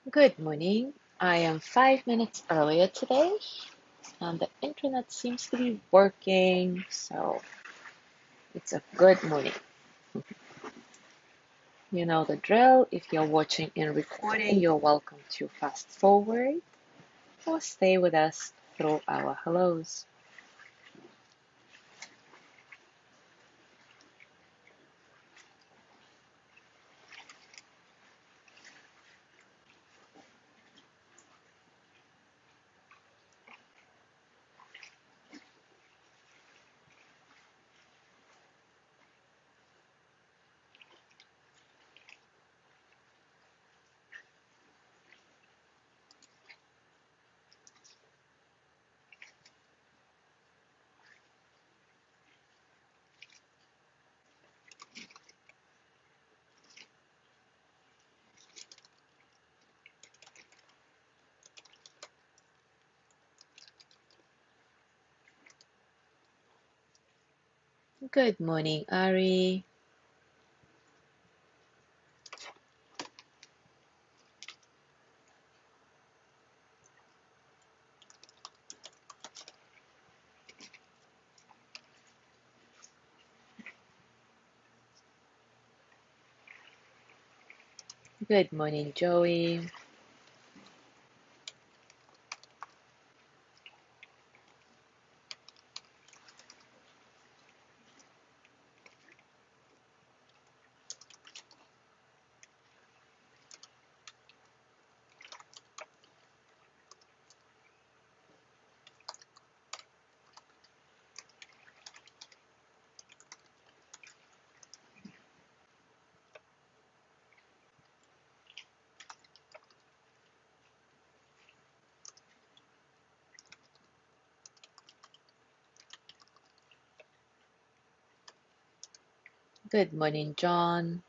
Good morning. I am 5 minutes earlier today, and the internet seems to be working, so it's a good morning. You know the drill. If you're watching in recording, you're welcome to fast forward or stay with us through our hellos. Good morning, Ari. Good morning, Joey. Good morning, John.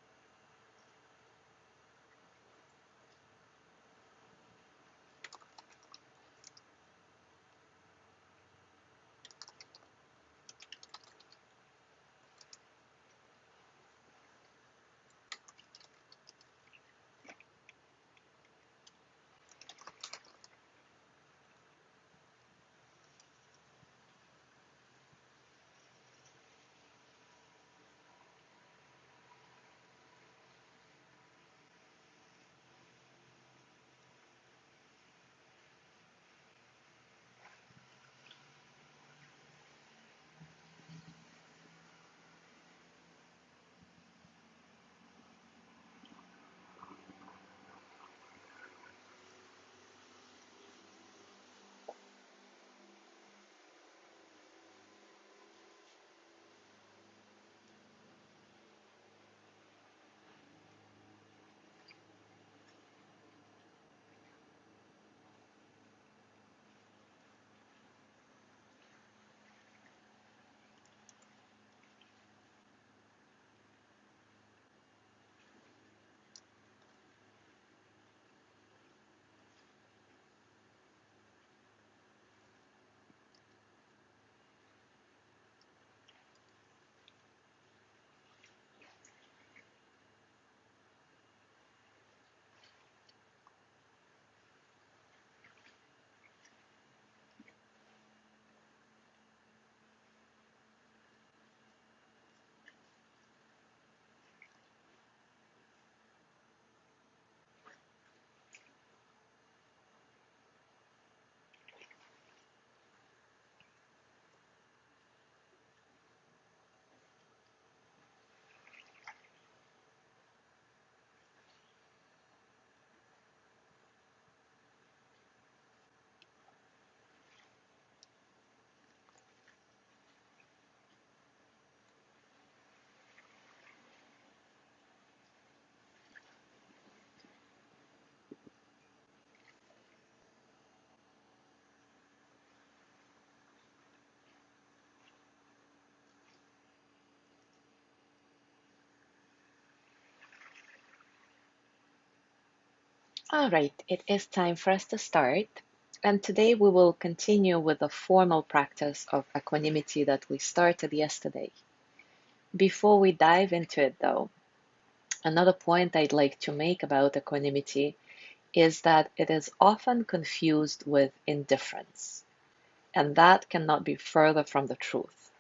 All right, it is time for us to start. And today we will continue with the formal practice of equanimity that we started yesterday. Before we dive into it, though, another point I'd like to make about equanimity is that it is often confused with indifference, and that cannot be further from the truth.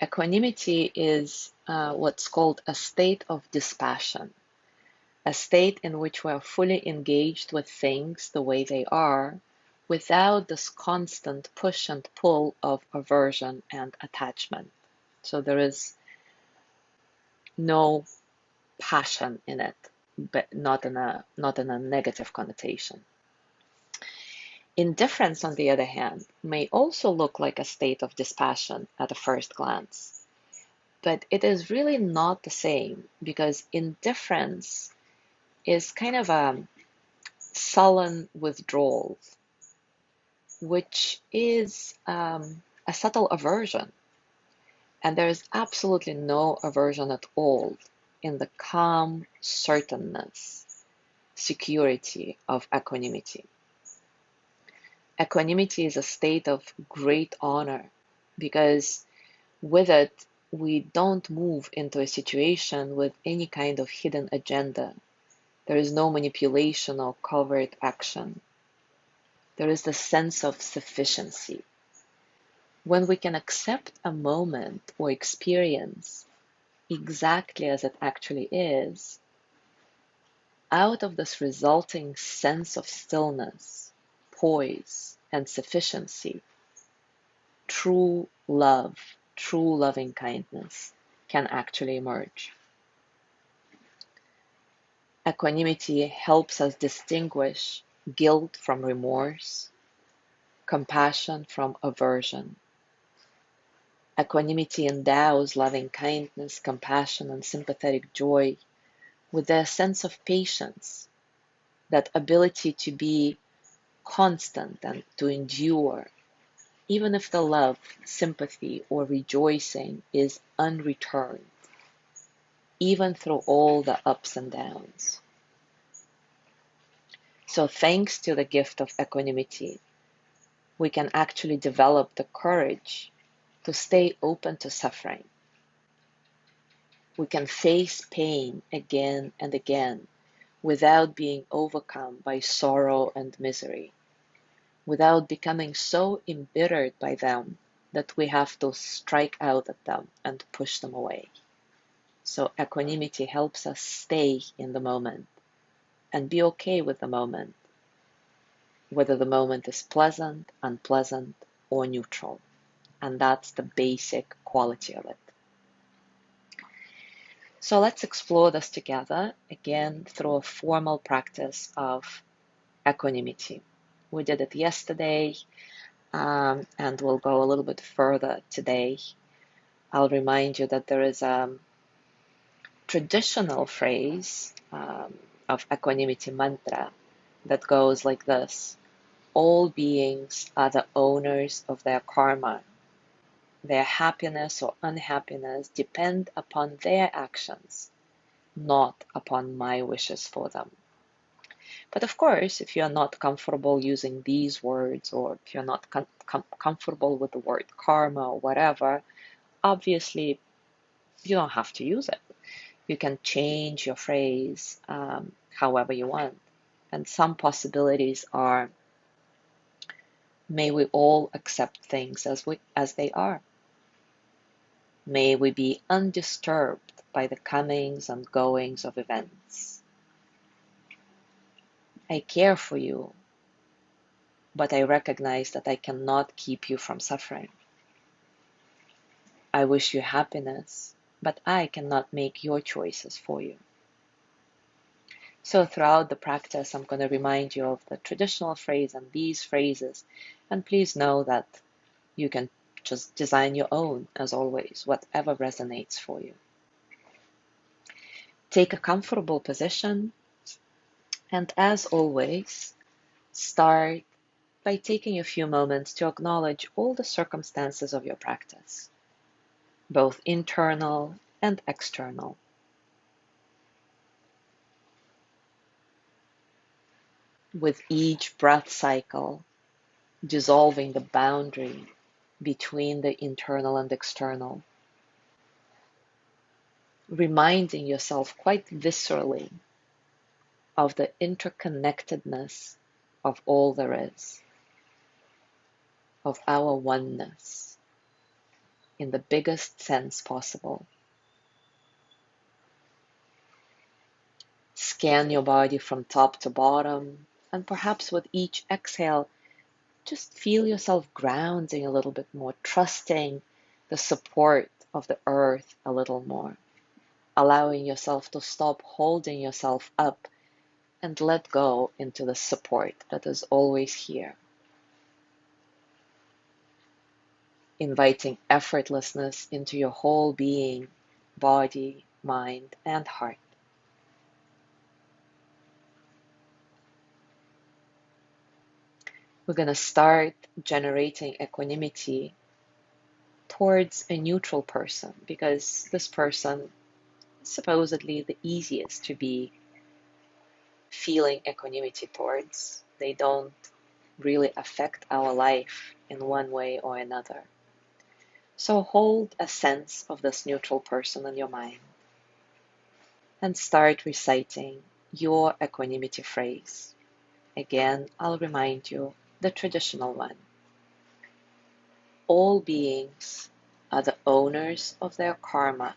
Equanimity is what's called a state of dispassion, a state in which we are fully engaged with things the way they are, without this constant push and pull of aversion and attachment. So there is no passion in it, but not in a negative connotation. Indifference, on the other hand, may also look like a state of dispassion at a first glance, but it is really not the same because indifference is kind of a sullen withdrawal, which is a subtle aversion. And there is absolutely no aversion at all in the calm certainness, security of equanimity. Equanimity is a state of great honor because with it, we don't move into a situation with any kind of hidden agenda. There is no manipulation or covert action. There is the sense of sufficiency. When we can accept a moment or experience exactly as it actually is, out of this resulting sense of stillness, poise, and sufficiency, true love, true loving kindness can actually emerge. Equanimity helps us distinguish guilt from remorse, compassion from aversion. Equanimity endows loving kindness, compassion, and sympathetic joy with their sense of patience, that ability to be constant and to endure, even if the love, sympathy, or rejoicing is unreturned, even through all the ups and downs. So, thanks to the gift of equanimity, we can actually develop the courage to stay open to suffering. We can face pain again and again without being overcome by sorrow and misery, without becoming so embittered by them that we have to strike out at them and push them away. So equanimity helps us stay in the moment and be okay with the moment, whether the moment is pleasant, unpleasant, or neutral. And that's the basic quality of it. So let's explore this together, again, through a formal practice of equanimity. We did it yesterday, and we'll go a little bit further today. I'll remind you that there is a traditional phrase of equanimity mantra that goes like this: all beings are the owners of their karma. Their happiness or unhappiness depend upon their actions, not upon my wishes for them. But of course, if you're not comfortable using these words, or if you're not comfortable with the word karma or whatever, obviously you don't have to use it. You can change your phrase however you want. And some possibilities are, may we all accept things as they are. May we be undisturbed by the comings and goings of events. I care for you, but I recognize that I cannot keep you from suffering. I wish you happiness, but I cannot make your choices for you. So throughout the practice, I'm going to remind you of the traditional phrase and these phrases, and please know that you can just design your own, as always, whatever resonates for you. Take a comfortable position, and as always, start by taking a few moments to acknowledge all the circumstances of your practice, both internal and external. With each breath cycle, dissolving the boundary between the internal and external, reminding yourself quite viscerally of the interconnectedness of all there is, of our oneness in the biggest sense possible. Scan your body from top to bottom, and perhaps with each exhale, just feel yourself grounding a little bit more, trusting the support of the earth a little more, allowing yourself to stop holding yourself up and let go into the support that is always here. Inviting effortlessness into your whole being, body, mind, and heart. We're going to start generating equanimity towards a neutral person because this person is supposedly the easiest to be feeling equanimity towards. They don't really affect our life in one way or another. So hold a sense of this neutral person in your mind and start reciting your equanimity phrase. Again, I'll remind you the traditional one. All beings are the owners of their karma.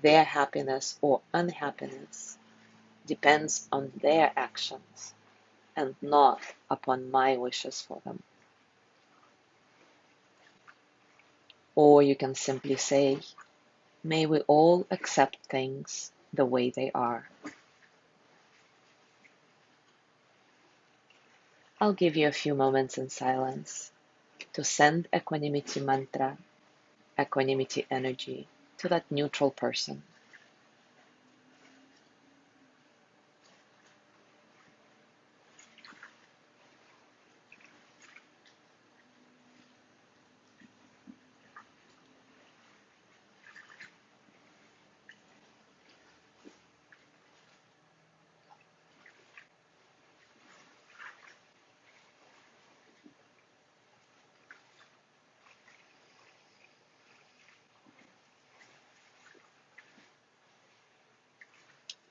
Their happiness or unhappiness depends on their actions and not upon my wishes for them. Or you can simply say, may we all accept things the way they are. I'll give you a few moments in silence to send equanimity mantra, equanimity energy to that neutral person.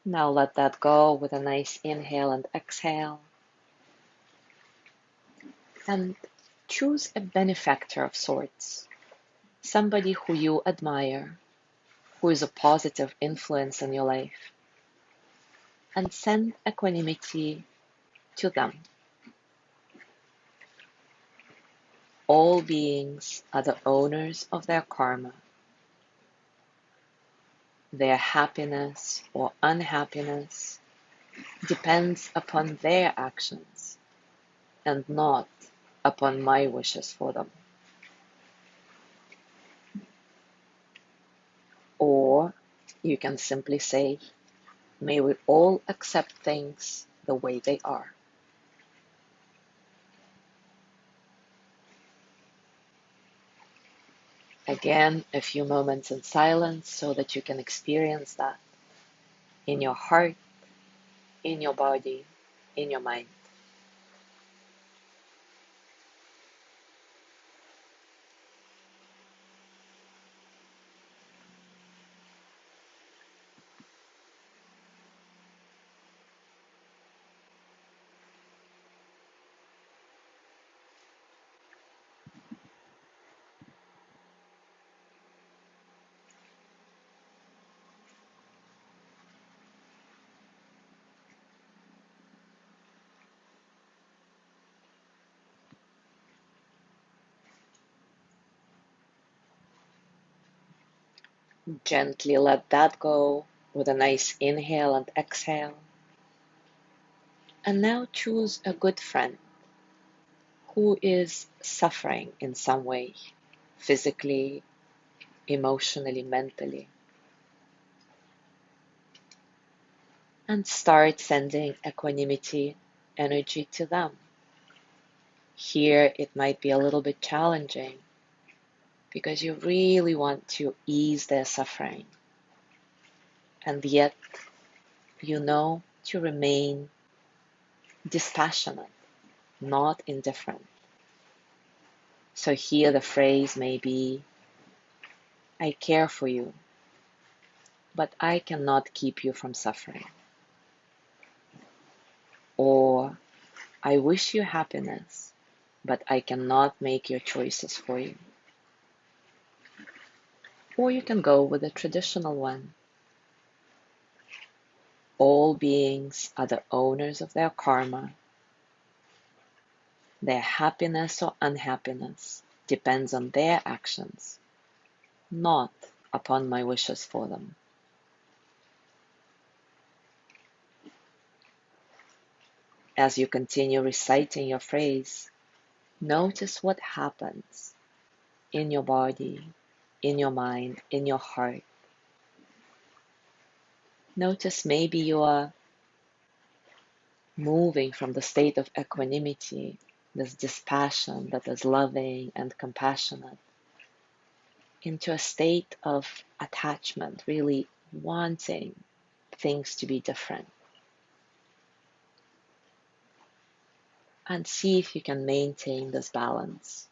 Now let that go with a nice inhale and exhale. And choose a benefactor of sorts, somebody who you admire, who is a positive influence in your life, and send equanimity to them. All beings are the owners of their karma. Their happiness or unhappiness depends upon their actions and not upon my wishes for them. Or you can simply say, may we all accept things the way they are. Again, a few moments in silence so that you can experience that in your heart, in your body, in your mind. Gently let that go with a nice inhale and exhale. And now choose a good friend who is suffering in some way, physically, emotionally, mentally, and start sending equanimity energy to them. Here it might be a little bit challenging because you really want to ease their suffering, and yet you know to remain dispassionate, not indifferent. So here the phrase may be, I care for you, but I cannot keep you from suffering. Or, I wish you happiness, but I cannot make your choices for you. Or you can go with the traditional one. All beings are the owners of their karma. Their happiness or unhappiness depends on their actions, not upon my wishes for them. As you continue reciting your phrase, notice what happens in your body, in your mind, in your heart. Notice maybe you are moving from the state of equanimity, this dispassion that is loving and compassionate, into a state of attachment, really wanting things to be different. And see if you can maintain this balance.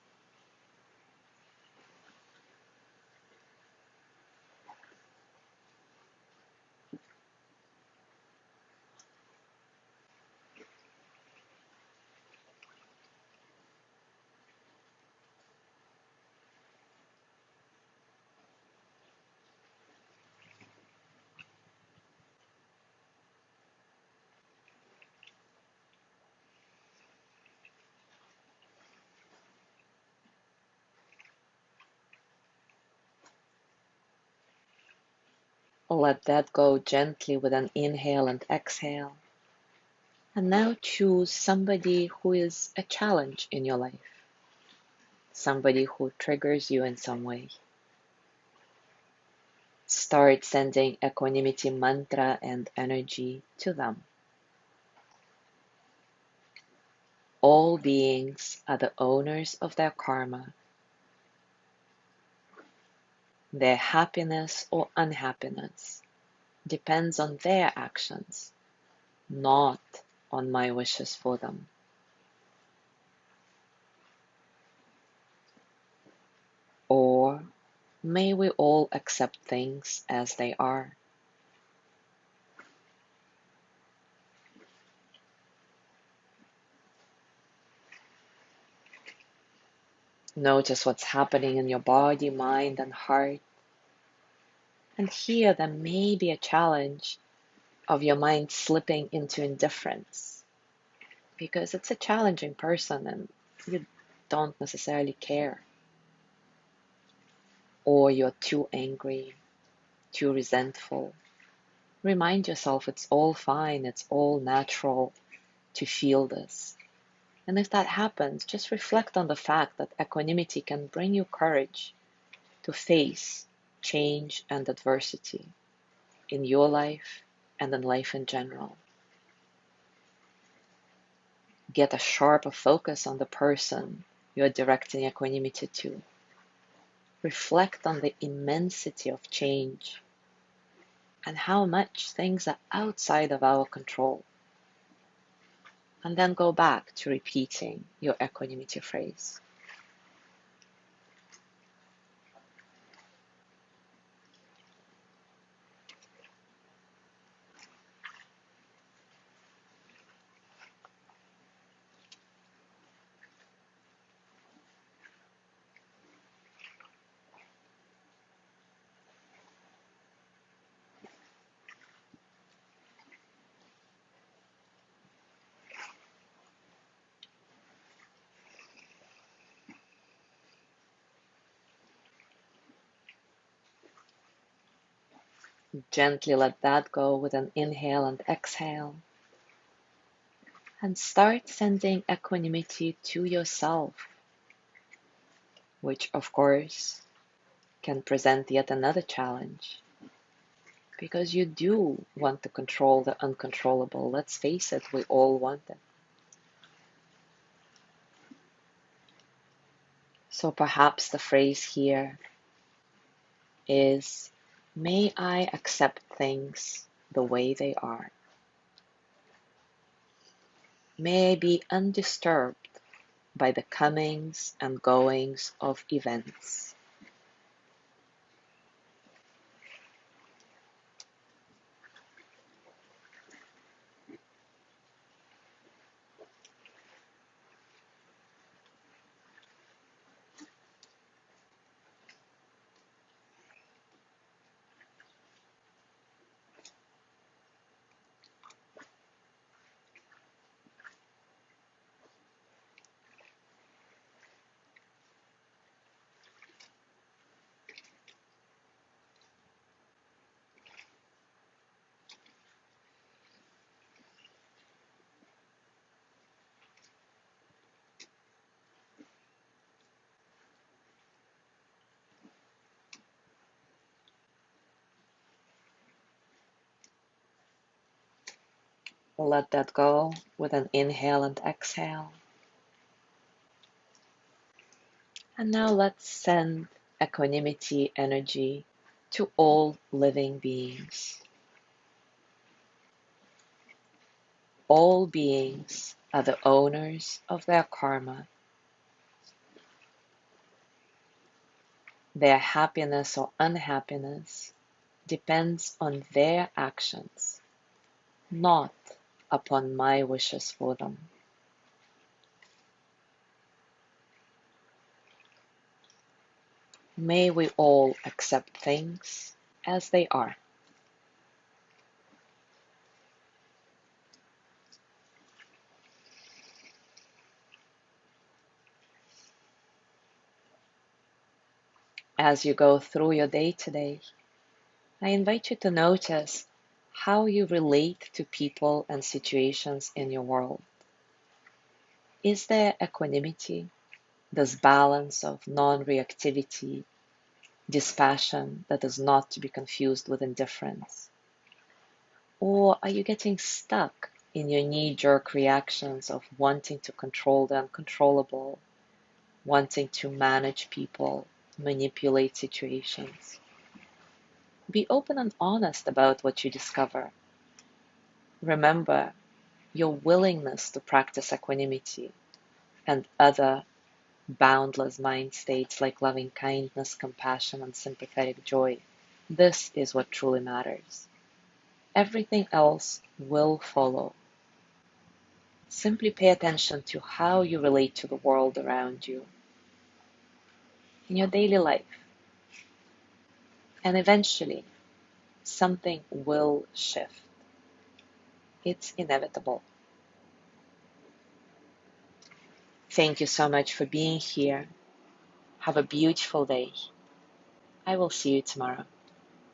Let that go gently with an inhale and exhale. And now choose somebody who is a challenge in your life, somebody who triggers you in some way. Start sending equanimity mantra and energy to them. All beings are the owners of their karma. Their happiness or unhappiness depends on their actions, not on my wishes for them. Or may we all accept things as they are. Notice what's happening in your body, mind, and heart. And here there may be a challenge of your mind slipping into indifference because it's a challenging person and you don't necessarily care. Or you're too angry, too resentful. Remind yourself it's all fine, it's all natural to feel this. And if that happens, just reflect on the fact that equanimity can bring you courage to face change and adversity in your life and in life in general. Get a sharper focus on the person you're directing equanimity to. Reflect on the immensity of change and how much things are outside of our control. And then go back to repeating your equanimity phrase. Gently let that go with an inhale and exhale. And start sending equanimity to yourself, which of course can present yet another challenge. Because you do want to control the uncontrollable. Let's face it, we all want it. So perhaps the phrase here is, may I accept things the way they are. May I be undisturbed by the comings and goings of events. Let that go with an inhale and exhale. And now let's send equanimity energy to all living beings. All beings are the owners of their karma. Their happiness or unhappiness depends on their actions, not upon my wishes for them. May we all accept things as they are. As you go through your day today, I invite you to notice how you relate to people and situations in your world. Is there equanimity, this balance of non-reactivity, dispassion that is not to be confused with indifference? Or are you getting stuck in your knee-jerk reactions of wanting to control the uncontrollable, wanting to manage people, manipulate situations? Be open and honest about what you discover. Remember, your willingness to practice equanimity and other boundless mind states like loving kindness, compassion, and sympathetic joy. This is what truly matters. Everything else will follow. Simply pay attention to how you relate to the world around you in your daily life, and eventually something will shift. It's inevitable. Thank you so much for being here. Have a beautiful day. I will see you tomorrow.